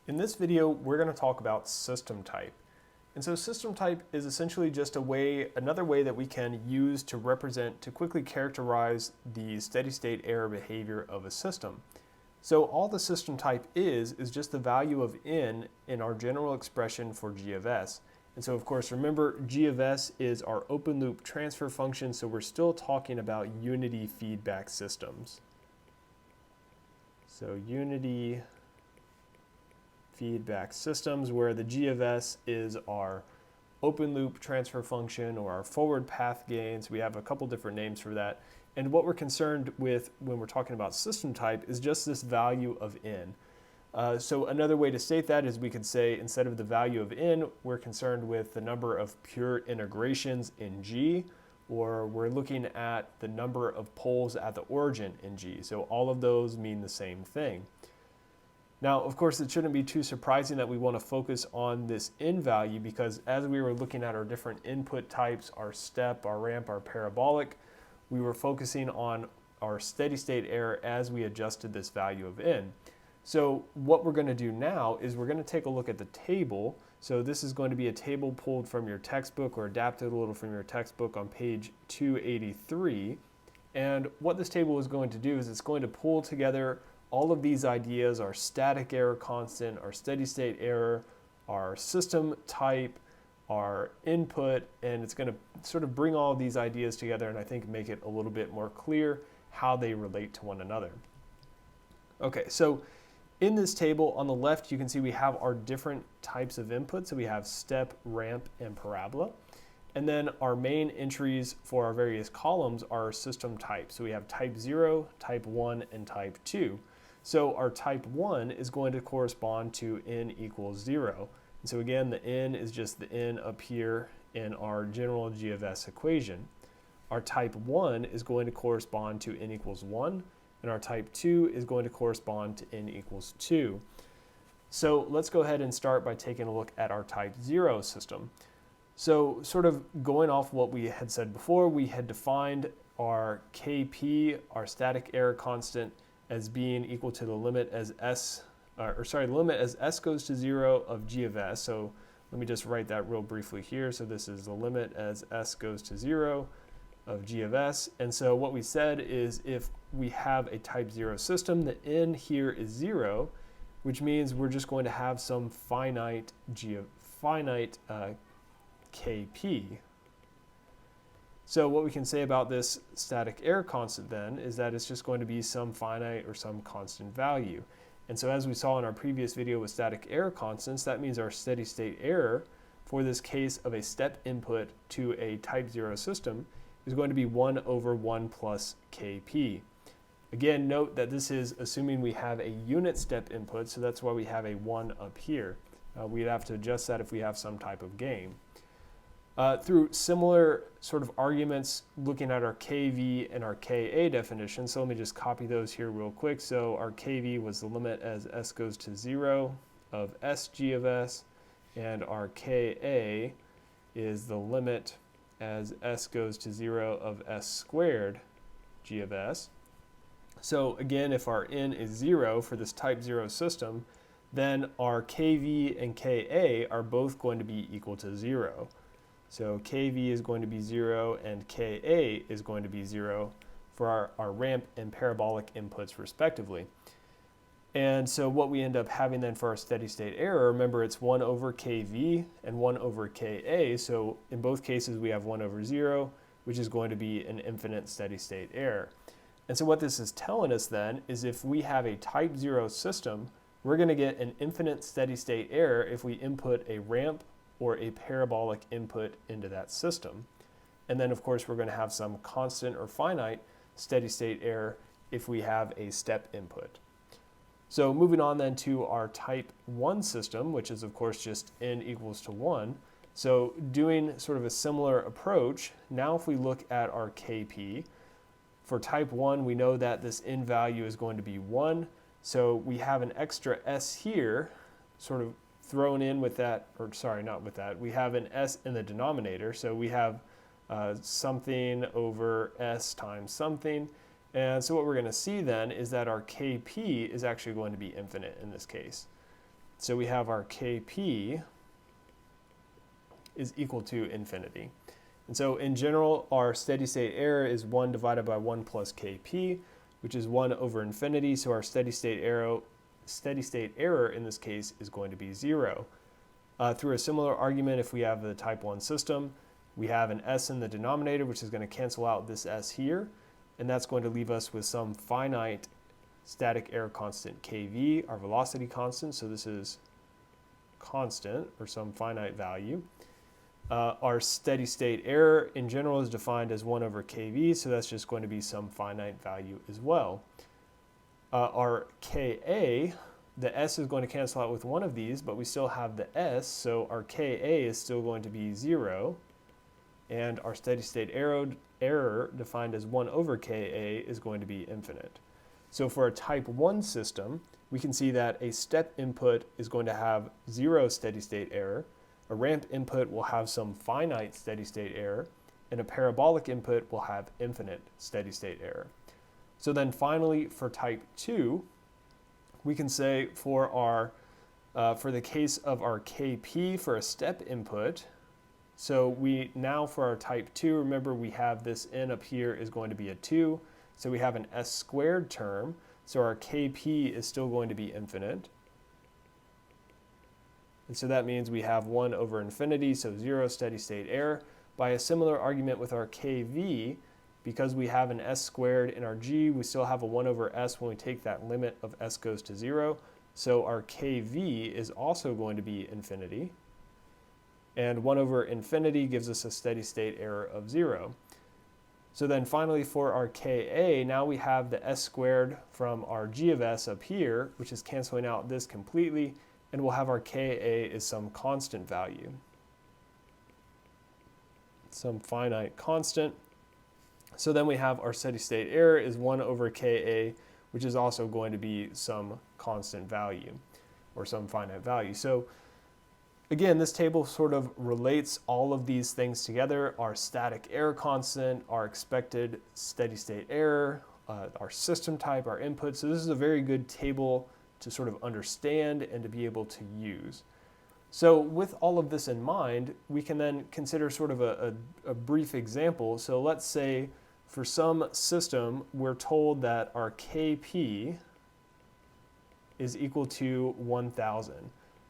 In this video, we're going to talk about system type. And so system type is essentially just another way that we can use to quickly characterize the steady state error behavior of a system. So all the system type is just the value of n in our general expression for g of s. And so of course, remember g of s is our open loop transfer function, so we're still talking about unity feedback systems. So unity feedback systems where the g of s is our open loop transfer function or our forward path gains. We have a couple different names for that. And what we're concerned with when we're talking about system type is just this value of n. So another way to state that is we could say instead of the value of n, we're concerned with the number of pure integrations in G, or we're looking at the number of poles at the origin in G. So all of those mean the same thing. Now, of course, it shouldn't be too surprising that we want to focus on this n value because as we were looking at our different input types, our step, our ramp, our parabolic, we were focusing on our steady state error as we adjusted this value of n. So what we're going to do now is we're going to take a look at the table. So this is going to be a table pulled from your textbook or adapted a little from your textbook on page 283. And what this table is going to do is it's going to pull together all of these ideas, our static error constant, our steady state error, our system type, our input, and it's going to sort of bring all of these ideas together and I think make it a little bit more clear how they relate to one another. Okay, so in this table on the left, you can see we have our different types of inputs. So we have step, ramp, and parabola. And then our main entries for our various columns are system types. So we have type 0, type 1, and type 2. So our type 1 is going to correspond to n equals 0. And so again, the n is just the n up here in our general g of s equation. Our type 1 is going to correspond to n equals 1, and our type 2 is going to correspond to n equals 2. So let's go ahead and start by taking a look at our type 0 system. So sort of going off what we had said before, we had defined our Kp, our static error constant, as being equal to the limit as limit as s goes to 0 of g of s. So let me just write that real briefly here. So this is the limit as s goes to 0 of g of s. And so what we said is if we have a type 0 system, the n here is 0, which means we're just going to have some finite Kp. So what we can say about this static error constant then is that it's just going to be some finite or some constant value. And so as we saw in our previous video with static error constants, that means our steady state error for this case of a step input to a type 0 system is going to be 1 over 1 plus Kp. Again, note that this is assuming we have a unit step input, so that's why we have a 1 up here. We'd have to adjust that if we have some type of gain. Through similar sort of arguments looking at our Kv and our Ka definition, so let me just copy those here real quick. So our Kv was the limit as s goes to 0 of sg of s, and our Ka is the limit as s goes to 0 of s squared g of s. So again, if our n is 0 for this type 0 system, then our Kv and Ka are both going to be equal to 0. So Kv is going to be 0 and Ka is going to be 0 for our ramp and parabolic inputs respectively. And so what we end up having then for our steady state error, remember it's 1 over Kv and 1 over Ka, so in both cases we have 1 over 0, which is going to be an infinite steady state error. And so what this is telling us then is if we have a type 0 system, we're going to get an infinite steady state error if we input a ramp or a parabolic input into that system. And then of course we're going to have some constant or finite steady state error if we have a step input. So moving on then to our type 1 system, which is of course just n equals to 1. So doing sort of a similar approach, now if we look at our Kp, for type 1 we know that this n value is going to be 1, so we have an extra s here sort of thrown in with that, or sorry, not with that, we have an s in the denominator, so we have something over s times something, And so what we're going to see then is that our Kp is actually going to be infinite in this case. So we have our Kp is equal to infinity. And so in general, our steady state error is 1 divided by 1 plus Kp, which is 1 over infinity. So our steady state error in this case is going to be 0. Through a similar argument, if we have the type 1 system, we have an s in the denominator, which is going to cancel out this s here, and that's going to leave us with some finite static error constant kv, our velocity constant, so this is constant, or some finite value. Our steady state error in general is defined as 1 over kv, so that's just going to be some finite value as well. Our ka, the s is going to cancel out with one of these, but we still have the s, so our ka is still going to be 0, and our steady state error defined as 1 over ka is going to be infinite. So for a type 1 system, we can see that a step input is going to have 0 steady state error, a ramp input will have some finite steady state error, and a parabolic input will have infinite steady state error. So then finally for type 2, we can say for the case of our Kp for a step input, so for our type 2, remember we have this n up here is going to be a 2, so we have an s squared term, so our Kp is still going to be infinite. And so that means we have 1 over infinity, so 0 steady state error. By a similar argument with our kv, because we have an s squared in our g, we still have a 1 over s when we take that limit of s goes to 0. So our kv is also going to be infinity. And 1 over infinity gives us a steady state error of 0. So then finally for our ka, now we have the s squared from our g of s up here, which is canceling out this completely, and we'll have our ka is some constant value, some finite constant. So then we have our steady state error is 1 over ka, which is also going to be some constant value or some finite value. So again, this table sort of relates all of these things together: our static error constant, our expected steady state error, our system type, our input. So this is a very good table to sort of understand and to be able to use. So with all of this in mind, we can then consider sort of a brief example. So let's say for some system, we're told that our Kp is equal to 1,000.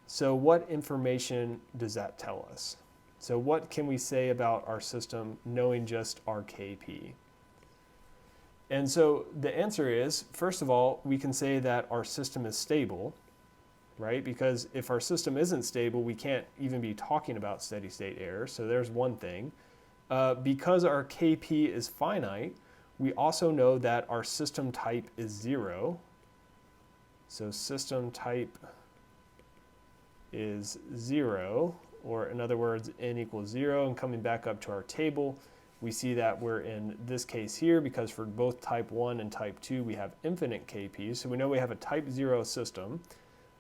So what information does that tell us? So what can we say about our system knowing just our Kp? And so the answer is, first of all, we can say that our system is stable, right? Because if our system isn't stable, we can't even be talking about steady state error. So there's one thing. Because our Kp is finite, we also know that our system type is 0. So system type is 0, or in other words, n equals 0. And coming back up to our table, we see that we're in this case here because for both type 1 and type 2, we have infinite Kp. So we know we have a type 0 system.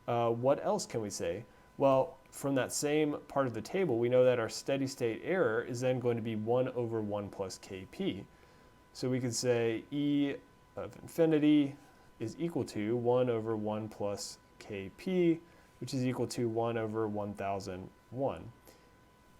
What else can we say? Well, from that same part of the table, we know that our steady state error is then going to be 1 over 1 plus Kp. So we could say E of infinity is equal to 1 over 1 plus Kp, which is equal to 1 over 1001.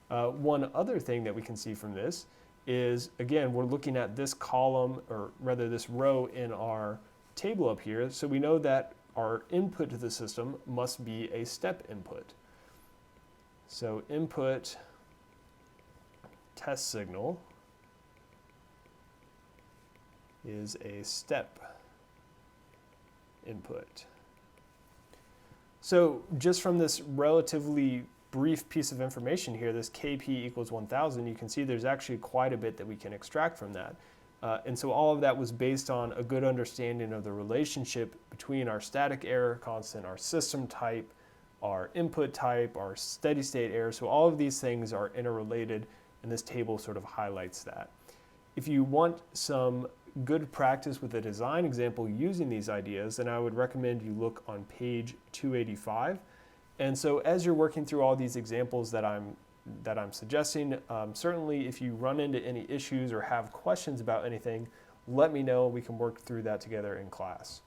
One other thing that we can see from this is, again, we're looking at this column, or rather this row in our table up here. So we know that our input to the system must be a step input. So input test signal is a step input. So just from this relatively brief piece of information here, this Kp equals 1,000, you can see there's actually quite a bit that we can extract from that. And so all of that was based on a good understanding of the relationship between our static error constant, our system type, our input type, our steady state error. So all of these things are interrelated, and this table sort of highlights that. If you want some good practice with a design example using these ideas, then I would recommend you look on page 285. And so as you're working through all these examples that I'm suggesting, certainly if you run into any issues or have questions about anything, let me know. We can work through that together in class.